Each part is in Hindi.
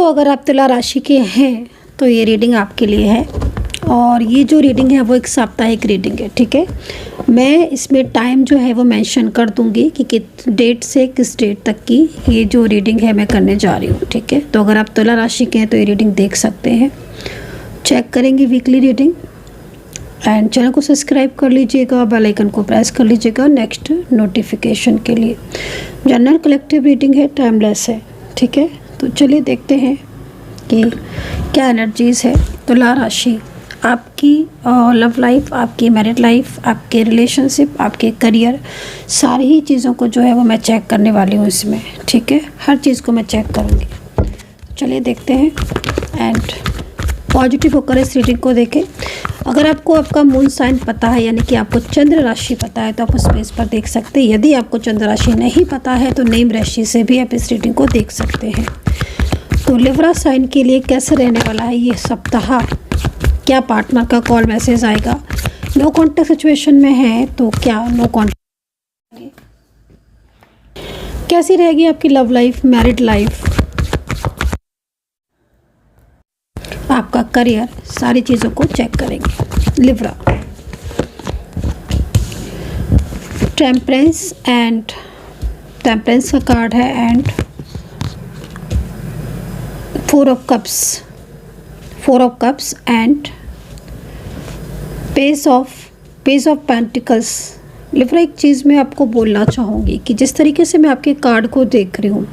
अगर आप तुला राशि के हैं तो ये रीडिंग आपके लिए है। और ये जो रीडिंग है वो एक साप्ताहिक रीडिंग है, ठीक है। मैं इसमें टाइम जो है वो मेंशन कर दूंगी कि किस डेट से किस डेट तक की ये जो रीडिंग है मैं करने जा रही हूँ, ठीक है। तो अगर आप तुला राशि के हैं तो ये रीडिंग देख सकते हैं। चेक करेंगे वीकली रीडिंग एंड चैनल को सब्सक्राइब कर लीजिएगा, बेल आइकन को प्रेस कर लीजिएगा नेक्स्ट नोटिफिकेशन के लिए। जनरल कलेक्टिव रीडिंग है, टाइमलेस है, ठीक है। तो चलिए देखते हैं कि क्या एनर्जीज़ है तुला राशि, आपकी लव लाइफ, आपकी मैरिड लाइफ, आपके रिलेशनशिप, आपके करियर, सारी ही चीज़ों को जो है वो मैं चेक करने वाली हूँ इसमें, ठीक है। हर चीज़ को मैं चेक करूँगी। चलिए देखते हैं एंड पॉजिटिव होकर इस रीडिंग को देखें। अगर आपको आपका मून साइन पता है, यानी कि आपको चंद्र राशि पता है, तो आप उस पेज पर देख सकते हैं। यदि आपको चंद्र राशि नहीं पता है तो नेम राशि से भी आप इस रीडिंग को देख सकते हैं। तो लिब्रा साइन के लिए कैसे रहने वाला है ये सप्ताह, क्या पार्टनर का कॉल मैसेज आएगा, नो कॉन्टैक्ट सिचुएशन में है तो क्या नो कॉन्टैक्ट, कैसी रहेगी आपकी लव लाइफ, मैरिड लाइफ, आपका करियर, सारी चीज़ों को चेक करेंगे। लिब्रा, टेम्परेंस एंड टेम्परेंस का कार्ड है and four of cups and page of pentacles. Libra, एक चीज़ मैं आपको बोलना चाहूँगी कि जिस तरीके से मैं आपके कार्ड को देख रही हूँ,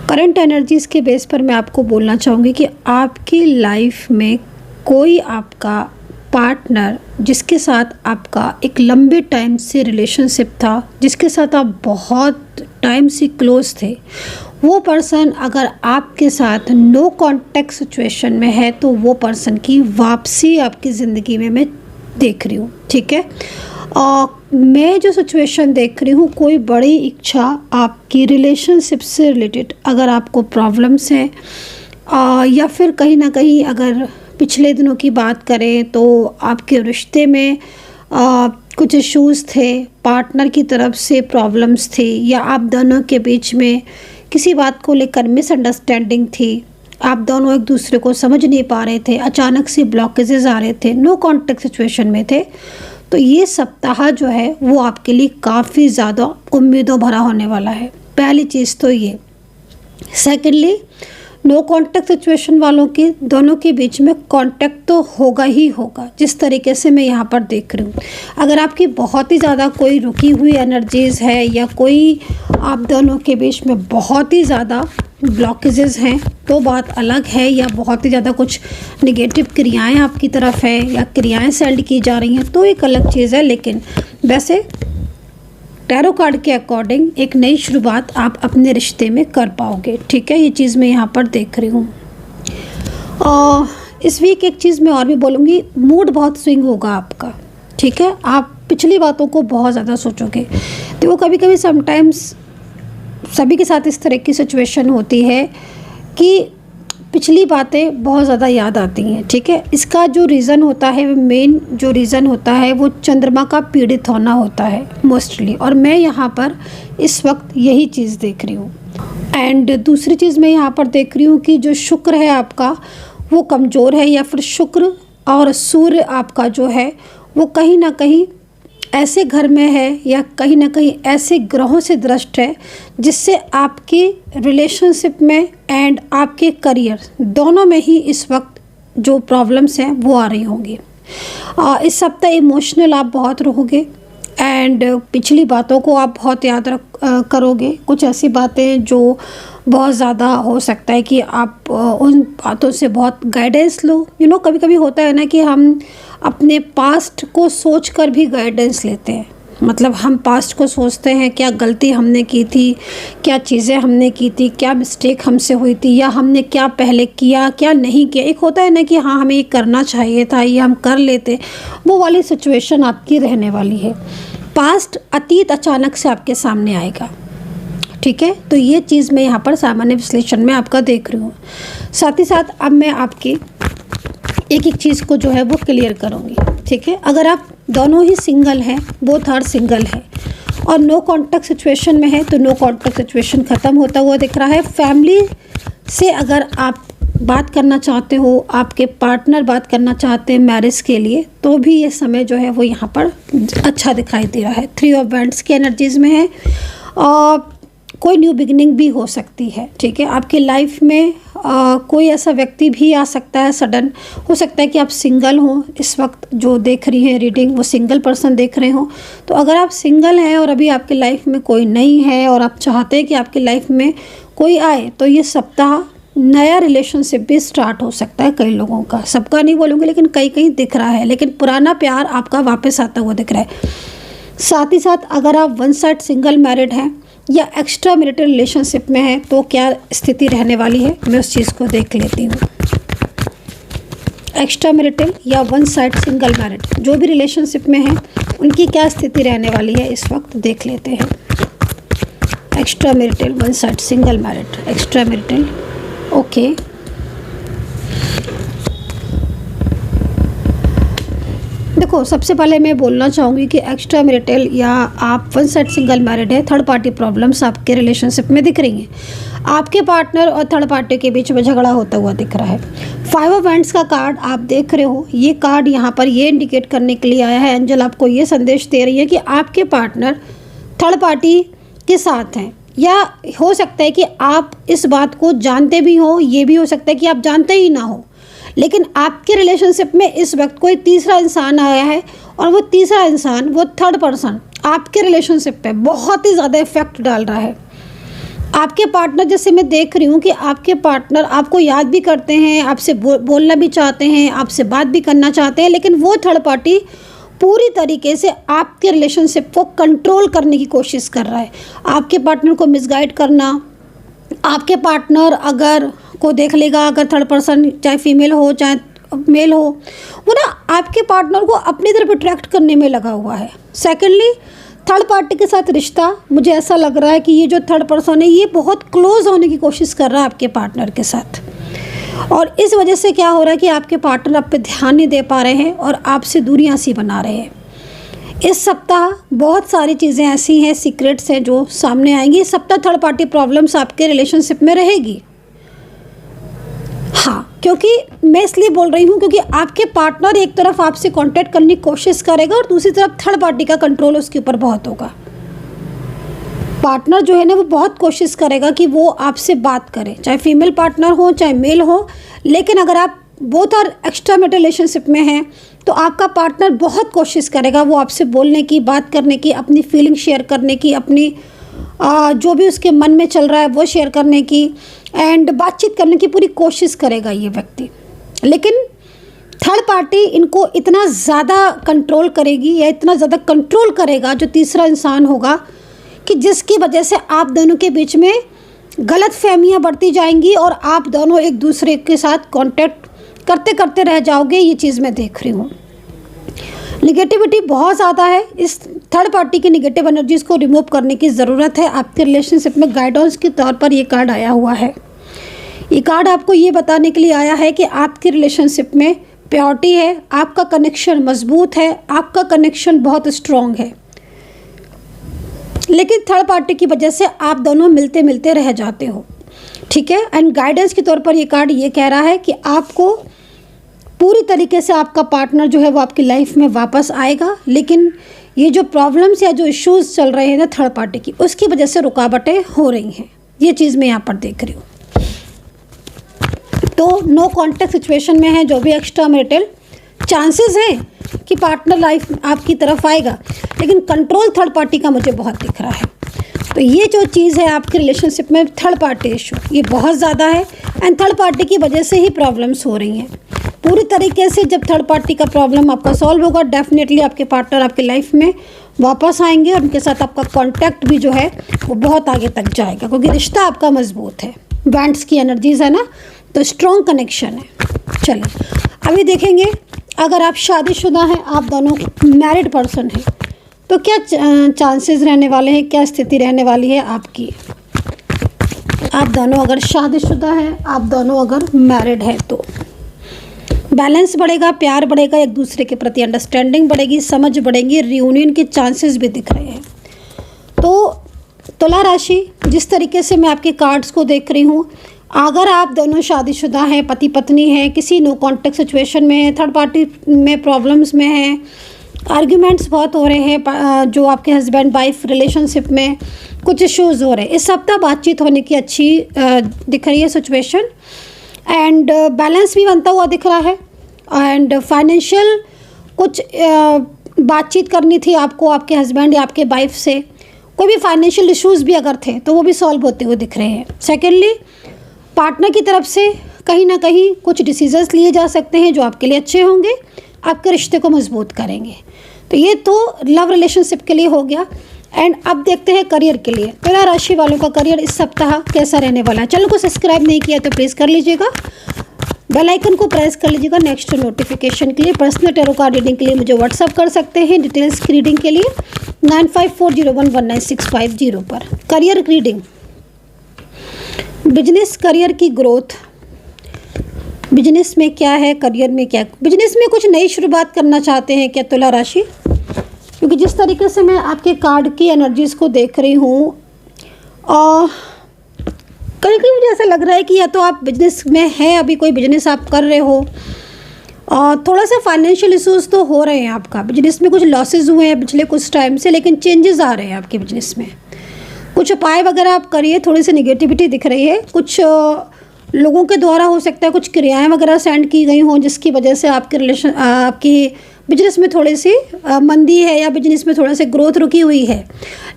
करंट एनर्जीज़ के बेस पर मैं आपको बोलना चाहूँगी कि आपकी लाइफ में कोई आपका पार्टनर जिसके साथ आपका एक लंबे टाइम से रिलेशनशिप था, जिसके साथ आप बहुत टाइम से क्लोज थे, वो पर्सन अगर आपके साथ नो कांटेक्ट सिचुएशन में है तो वो पर्सन की वापसी आपकी ज़िंदगी में मैं देख रही हूँ, ठीक है। और मैं जो सिचुएशन देख रही हूँ, कोई बड़ी इच्छा आपकी रिलेशनशिप से रिलेटेड, अगर आपको प्रॉब्लम्स हैं या फिर कहीं ना कहीं अगर पिछले दिनों की बात करें तो आपके रिश्ते में कुछ इश्यूज़ थे, पार्टनर की तरफ से प्रॉब्लम्स थी, या आप दोनों के बीच में किसी बात को लेकर मिसअंडरस्टैंडिंग थी, आप दोनों एक दूसरे को समझ नहीं पा रहे थे, अचानक से ब्लॉकेजेस आ रहे थे, नो कॉन्टैक्ट सिचुएशन में थे, तो ये सप्ताह जो है वो आपके लिए काफ़ी ज़्यादा उम्मीदों भरा होने वाला है। पहली चीज़ तो ये। सेकेंडली, नो कांटेक्ट सिचुएशन वालों के दोनों के बीच में कांटेक्ट तो होगा ही होगा, जिस तरीके से मैं यहाँ पर देख रही हूँ। अगर आपकी बहुत ही ज़्यादा कोई रुकी हुई एनर्जीज़ है या कोई आप दोनों के बीच में बहुत ही ज़्यादा ब्लॉकेजेस हैं तो बात अलग है, या बहुत ही ज़्यादा कुछ निगेटिव क्रियाएं आपकी तरफ है या क्रियाएं सेंड की जा रही हैं तो एक अलग चीज़ है। लेकिन वैसे टैरो कार्ड के अकॉर्डिंग एक नई शुरुआत आप अपने रिश्ते में कर पाओगे, ठीक है। ये चीज़ मैं यहाँ पर देख रही हूँ। और इस वीक एक चीज़ मैं और भी बोलूँगी, मूड बहुत स्विंग होगा आपका, ठीक है। आप पिछली बातों को बहुत ज़्यादा सोचोगे, तो वो कभी कभी समटाइम्स सभी के साथ इस तरह की सिचुएशन होती है कि पिछली बातें बहुत ज़्यादा याद आती हैं, ठीक है। इसका जो रीज़न होता है, मेन जो रीज़न होता है वो चंद्रमा का पीड़ित होना होता है मोस्टली, और मैं यहाँ पर इस वक्त यही चीज़ देख रही हूँ। एंड दूसरी चीज़ मैं यहाँ पर देख रही हूँ कि जो शुक्र है आपका वो कमज़ोर है, या फिर शुक्र और सूर्य आपका जो है वो कहीं ना कहीं ऐसे घर में है या कहीं ना कहीं ऐसे ग्रहों से दृष्ट है जिससे आपकी रिलेशनशिप में एंड आपके करियर दोनों में ही इस वक्त जो प्रॉब्लम्स हैं वो आ रही होंगी। इस सप्ताह इमोशनल आप बहुत रहोगे एंड पिछली बातों को आप बहुत याद करोगे। कुछ ऐसी बातें जो बहुत ज़्यादा हो सकता है कि आप उन बातों से बहुत गाइडेंस लो। कभी कभी होता है ना कि हम अपने पास्ट को सोचकर भी गाइडेंस लेते हैं, मतलब हम पास्ट को सोचते हैं क्या गलती हमने की थी, क्या चीज़ें हमने की थी, क्या मिस्टेक हमसे हुई थी, या हमने क्या पहले किया क्या नहीं किया। एक होता है ना कि हाँ हमें ये करना चाहिए था, ये हम कर लेते, वो वाली सिचुएशन आपकी रहने वाली है। पास्ट अतीत अचानक से आपके सामने आएगा, ठीक है। तो ये चीज़ मैं यहाँ पर सामान्य विश्लेषण में आपका देख रही हूँ। साथ ही साथ अब मैं आपकी एक एक चीज़ को जो है वो क्लियर करूँगी, ठीक है। अगर आप दोनों ही सिंगल हैं, बोथ आर सिंगल है, और नो कॉन्टैक्ट सिचुएशन में है तो नो कॉन्टैक्ट सिचुएशन ख़त्म होता हुआ दिख रहा है। फैमिली से अगर आप बात करना चाहते हो, आपके पार्टनर बात करना चाहते हैं मैरिज के लिए, तो भी ये समय जो है वो यहाँ पर अच्छा दिखाई दे रहा है। 3 ऑफ वैंड्स की एनर्जीज़ में है और कोई न्यू बिगिनिंग भी हो सकती है, ठीक है। आपकी लाइफ में कोई ऐसा व्यक्ति भी आ सकता है सडन। हो सकता है कि आप सिंगल हो, इस वक्त जो देख रही हैं रीडिंग वो सिंगल पर्सन देख रहे हो। तो अगर आप सिंगल हैं और अभी आपकी लाइफ में कोई नहीं है और आप चाहते हैं कि आपकी लाइफ में कोई आए, तो ये सप्ताह नया रिलेशनशिप भी स्टार्ट हो सकता है कई लोगों का। सबका नहीं बोलूँगी लेकिन कई कहीं दिख रहा है, लेकिन पुराना प्यार आपका वापस आता हुआ दिख रहा है। साथ ही साथ अगर आप वन साइड सिंगल मैरिड हैं या एक्स्ट्रा मैरिटल रिलेशनशिप में है तो क्या स्थिति रहने वाली है, मैं उस चीज़ को देख लेती हूँ। एक्स्ट्रा मैरिटल या वन साइड सिंगल मैरिड जो भी रिलेशनशिप में है उनकी क्या स्थिति रहने वाली है इस वक्त देख लेते हैं। Extra marital, one side single married, extra marital, okay. देखो, सबसे पहले मैं बोलना चाहूँगी कि एक्स्ट्रा मैरिटल या आप वन साइड सिंगल मैरिड है, थर्ड पार्टी प्रॉब्लम्स आपके रिलेशनशिप में दिख रही हैं। आपके पार्टनर और थर्ड पार्टी के बीच में झगड़ा होता हुआ दिख रहा है। 5 ऑफ वैंड्स का कार्ड आप देख रहे हो। ये कार्ड यहाँ पर ये इंडिकेट करने के लिए आया है, एंजल आपको ये संदेश दे रही है कि आपके पार्टनर थर्ड पार्टी के साथ हैं, या हो सकता है कि आप इस बात को जानते भी हो, ये भी हो सकता है कि आप जानते ही ना हो, लेकिन आपके रिलेशनशिप में इस वक्त कोई तीसरा इंसान आया है और वो तीसरा इंसान, वो थर्ड पर्सन आपके रिलेशनशिप पे बहुत ही ज़्यादा इफेक्ट डाल रहा है। आपके पार्टनर, जैसे मैं देख रही हूँ कि आपके पार्टनर आपको याद भी करते हैं, आपसे बोलना भी चाहते हैं, आपसे बात भी करना चाहते हैं, लेकिन वो थर्ड पार्टी पूरी तरीके से आपके रिलेशनशिप को कंट्रोल करने की कोशिश कर रहा है। आपके पार्टनर को मिसगाइड करना, आपके पार्टनर अगर को देख लेगा, अगर थर्ड पर्सन चाहे फीमेल हो चाहे मेल हो, वो ना आपके पार्टनर को अपनी तरफ अट्रैक्ट करने में लगा हुआ है। सेकेंडली, थर्ड पार्टी के साथ रिश्ता, मुझे ऐसा लग रहा है कि ये जो थर्ड पर्सन है ये बहुत क्लोज होने की कोशिश कर रहा है आपके पार्टनर के साथ, और इस वजह से क्या हो रहा है कि आपके पार्टनर आप पे ध्यान नहीं दे पा रहे हैं और आपसे दूरियां सी बना रहे हैं। इस सप्ताह बहुत सारी चीज़ें ऐसी हैं, सीक्रेट्स हैं जो सामने आएंगी। इस सप्ताह थर्ड पार्टी प्रॉब्लम्स आपके रिलेशनशिप में रहेगी। हाँ, क्योंकि मैं इसलिए बोल रही हूँ क्योंकि आपके पार्टनर एक तरफ आपसे कांटेक्ट करने की कोशिश करेगा और दूसरी तरफ थर्ड पार्टी का कंट्रोल उसके ऊपर बहुत होगा। पार्टनर जो है ना वो बहुत कोशिश करेगा कि वो आपसे बात करे, चाहे फीमेल पार्टनर हो चाहे मेल हो, लेकिन अगर आप both are extra marital relationship में हैं तो आपका पार्टनर बहुत कोशिश करेगा वो आपसे बोलने की, बात करने की, अपनी फीलिंग शेयर करने की, अपनी जो भी उसके मन में चल रहा है वो शेयर करने की एंड बातचीत करने की पूरी कोशिश करेगा ये व्यक्ति। लेकिन थर्ड पार्टी इनको इतना ज़्यादा कंट्रोल करेगी या इतना ज़्यादा कंट्रोल करेगा जो तीसरा इंसान होगा कि जिसकी वजह से आप दोनों के बीच में गलत फहमियाँ बढ़ती जाएंगी और आप दोनों एक दूसरे के साथ कांटेक्ट करते करते रह जाओगे। ये चीज़ मैं देख रही हूँ। निगेटिविटी बहुत ज़्यादा है। इस थर्ड पार्टी की निगेटिव एनर्जीज़ को रिमूव करने की ज़रूरत है। आपके रिलेशनशिप में गाइडेंस के तौर पर ये कार्ड आया हुआ है। ये कार्ड आपको ये बताने के लिए आया है कि आपके रिलेशनशिप में प्योरिटी है, आपका कनेक्शन मजबूत है, आपका कनेक्शन बहुत स्ट्रॉन्ग है, लेकिन थर्ड पार्टी की वजह से आप दोनों मिलते मिलते रह जाते हो, ठीक है। एंड गाइडेंस के तौर पर ये कार्ड ये कह रहा है कि आपको पूरी तरीके से आपका पार्टनर जो है वो आपकी लाइफ में वापस आएगा, लेकिन ये जो प्रॉब्लम्स या जो इश्यूज़ चल रहे हैं ना थर्ड पार्टी की, उसकी वजह से रुकावटें हो रही हैं। ये चीज़ मैं यहाँ पर देख रही हूँ। तो नो कॉन्टैक्ट सिचुएशन में है जो भी एक्स्ट्रा मैरिटल, चांसेस हैं कि पार्टनर लाइफ आपकी तरफ आएगा, लेकिन कंट्रोल थर्ड पार्टी का मुझे बहुत दिख रहा है। तो ये जो चीज़ है आपके रिलेशनशिप में थर्ड पार्टी इशू, ये बहुत ज़्यादा है एंड थर्ड पार्टी की वजह से ही प्रॉब्लम्स हो रही हैं। पूरी तरीके से जब थर्ड पार्टी का प्रॉब्लम आपका सॉल्व होगा, डेफिनेटली आपके पार्टनर आपकी लाइफ में वापस आएंगे और उनके साथ आपका कॉन्टैक्ट भी जो है वो बहुत आगे तक जाएगा, क्योंकि रिश्ता आपका मजबूत है। बैंड्स की एनर्जीज है ना, तो स्ट्रॉन्ग कनेक्शन है। चलिए अभी देखेंगे, अगर आप शादीशुदा हैं, आप दोनों मैरिड पर्सन हैं, तो क्या चांसेस रहने वाले हैं, क्या स्थिति रहने वाली है आपकी। आप दोनों अगर शादीशुदा हैं, आप दोनों अगर मैरिड हैं, तो बैलेंस बढ़ेगा, प्यार बढ़ेगा, एक दूसरे के प्रति अंडरस्टैंडिंग बढ़ेगी, समझ बढ़ेगी, रियूनियन के चांसेस भी दिख रहे हैं। तो तुला राशि, जिस तरीके से मैं आपके कार्ड्स को देख रही हूँ, अगर आप दोनों शादीशुदा हैं, पति पत्नी हैं, किसी नो कॉन्टेक्ट सिचुएशन में हैं, थर्ड पार्टी में प्रॉब्लम्स में हैं, आर्ग्यूमेंट्स बहुत हो रहे हैं, जो आपके हस्बैंड वाइफ रिलेशनशिप में कुछ इश्यूज़ हो रहे हैं, इस सप्ताह बातचीत होने की अच्छी दिख रही है सिचुएशन। एंड बैलेंस भी बनता हुआ दिख रहा है। एंड फाइनेंशियल कुछ बातचीत करनी थी आपको आपके हस्बैंड या आपके वाइफ से, कोई भी फाइनेंशियल इश्यूज़ भी अगर थे तो वो भी सॉल्व होते हुए दिख रहे हैं। सेकेंडली, पार्टनर की तरफ से कहीं ना कहीं कुछ डिसीजंस लिए जा सकते हैं जो आपके लिए अच्छे होंगे, आपके रिश्ते को मजबूत करेंगे। तो ये तो लव रिलेशनशिप के लिए हो गया। एंड अब देखते हैं करियर के लिए। तुला राशि वालों का करियर इस सप्ताह कैसा रहने वाला है। चैनल को सब्सक्राइब नहीं किया तो प्लीज़ कर लीजिएगा, बेल आइकन को प्रेस कर लीजिएगा नेक्स्ट नोटिफिकेशन के लिए। पर्सनल टैरो कार्ड रीडिंग के लिए मुझे व्हाट्सअप कर सकते हैं डिटेल्स की रीडिंग के लिए 9540119650 पर। करियर रीडिंग, बिजनेस करियर की ग्रोथ, बिजनेस में क्या है, करियर में क्या, बिजनेस में कुछ नई शुरुआत करना चाहते हैं क्या तुला राशि? क्योंकि जिस तरीके से मैं आपके कार्ड की एनर्जीज़ को देख रही हूँ, कहीं कहीं मुझे ऐसा लग रहा है कि या तो आप बिजनेस में हैं, अभी कोई बिजनेस आप कर रहे हो, और थोड़ा सा फाइनेंशियल इश्यूज़ तो हो रहे हैं, आपका बिजनेस में कुछ लॉसेज हुए हैं पिछले कुछ टाइम से, लेकिन चेंजेस आ रहे हैं आपके बिजनेस में। कुछ उपाय वगैरह आप करिए, थोड़ी सी नेगेटिविटी दिख रही है, कुछ लोगों के द्वारा हो सकता है कुछ क्रियाएं वगैरह सेंड की गई हों जिसकी वजह से आपकी बिजनेस में थोड़ी सी मंदी है या बिजनेस में थोड़ा सा ग्रोथ रुकी हुई है।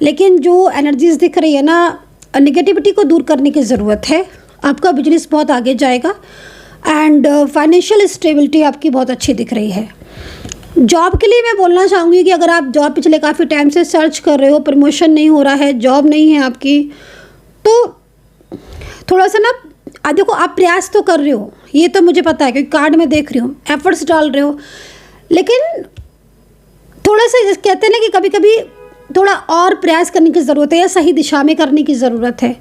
लेकिन जो एनर्जीज दिख रही है ना, नेगेटिविटी को दूर करने की ज़रूरत है। आपका बिजनेस बहुत आगे जाएगा। एंड फाइनेंशियल स्टेबिलिटी आपकी बहुत अच्छी दिख रही है। जॉब के लिए मैं बोलना चाहूँगी कि अगर आप जॉब पिछले काफ़ी टाइम से सर्च कर रहे हो, प्रमोशन नहीं हो रहा है, जॉब नहीं है आपकी, तो थोड़ा सा ना देखो, आप प्रयास तो कर रहे हो, ये तो मुझे पता है क्योंकि कार्ड में देख रही हूँ, एफर्ट्स डाल रहे हो, लेकिन थोड़ा सा कहते हैं ना कि कभी कभी थोड़ा और प्रयास करने की ज़रूरत है या सही दिशा में करने की ज़रूरत है।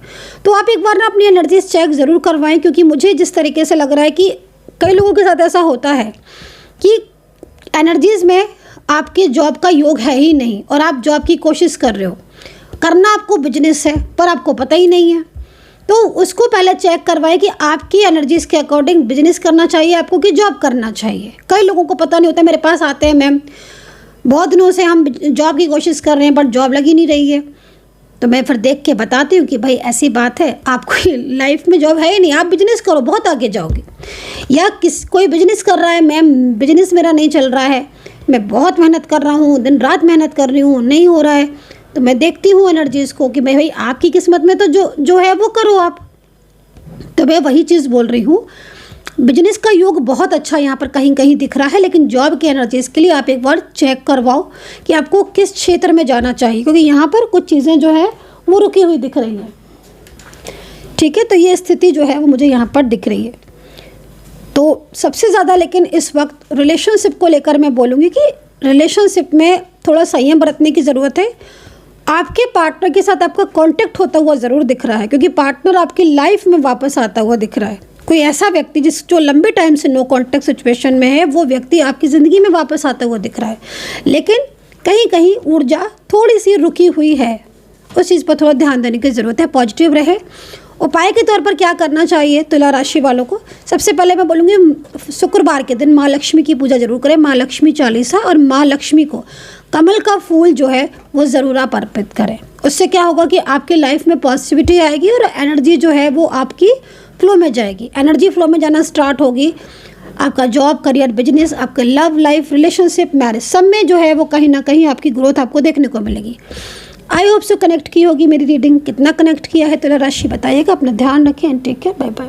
तो आप एक बार ना अपनी एनर्जीज चेक ज़रूर करवाएं, क्योंकि मुझे जिस तरीके से लग रहा है कि कई लोगों के साथ ऐसा होता है कि एनर्जीज़ में आपके जॉब का योग है ही नहीं और आप जॉब की कोशिश कर रहे हो, करना आपको बिजनेस है पर आपको पता ही नहीं है। तो उसको पहले चेक करवाएं कि आपकी एनर्जीज़ के अकॉर्डिंग बिजनेस करना चाहिए आपको कि जॉब करना चाहिए। कई लोगों को पता नहीं होता, मेरे पास आते हैं, मैम बहुत दिनों से हम जॉब की कोशिश कर रहे हैं बट जॉब लगी नहीं रही है। तो मैं फिर देख के बताती हूँ कि भाई ऐसी बात है, आपको लाइफ में जॉब है ही नहीं, आप बिजनेस करो, बहुत आगे जाओगे। या कोई बिजनेस कर रहा है, मैम बिजनेस मेरा नहीं चल रहा है, मैं बहुत मेहनत कर रहा हूँ, दिन रात मेहनत कर रही हूँ, नहीं हो रहा है। तो मैं देखती हूँ एनर्जीज़ को कि भाई आपकी किस्मत में तो जो है वो करो आप। तो मैं वही चीज़ बोल रही हूँ, बिजनेस का योग बहुत अच्छा यहाँ पर कहीं कहीं दिख रहा है, लेकिन जॉब के एनर्जीज़ के लिए आप एक बार चेक करवाओ कि आपको किस क्षेत्र में जाना चाहिए, क्योंकि यहाँ पर कुछ चीज़ें जो है वो रुकी हुई दिख रही हैं। ठीक है, तो ये स्थिति जो है वो मुझे यहाँ पर दिख रही है। तो सबसे ज़्यादा लेकिन इस वक्त रिलेशनशिप को लेकर मैं बोलूँगी कि रिलेशनशिप में थोड़ा संयम बरतने की ज़रूरत है। आपके पार्टनर के साथ आपका कांटेक्ट होता हुआ ज़रूर दिख रहा है, क्योंकि पार्टनर आपकी लाइफ में वापस आता हुआ दिख रहा है। कोई ऐसा व्यक्ति जो लंबे टाइम से नो कांटेक्ट सिचुएशन में है, वो व्यक्ति आपकी ज़िंदगी में वापस आता हुआ दिख रहा है, लेकिन कहीं कहीं ऊर्जा थोड़ी सी रुकी हुई है, उस चीज़ पर थोड़ा ध्यान देने की ज़रूरत है। पॉजिटिव रहे। उपाय के तौर पर क्या करना चाहिए तुला राशि वालों को? सबसे पहले मैं बोलूँगी शुक्रवार के दिन माँ लक्ष्मी की पूजा जरूर करें, माँ लक्ष्मी चालीसा, और माँ लक्ष्मी को कमल का फूल जो है वो ज़रूर आप अर्पित करें। उससे क्या होगा कि आपकी लाइफ में पॉजिटिविटी आएगी और एनर्जी जो है वो आपकी फ्लो में जाएगी। एनर्जी फ्लो में जाना स्टार्ट होगी, आपका जॉब, करियर, बिजनेस, आपका लव लाइफ, रिलेशनशिप, मैरिज, सब में जो है वो कहीं ना कहीं आपकी ग्रोथ आपको देखने को मिलेगी। आई होप से कनेक्ट की होगी मेरी रीडिंग। कितना कनेक्ट किया है तुला राशि बताइएगा। अपना ध्यान रखें and take care. Bye bye.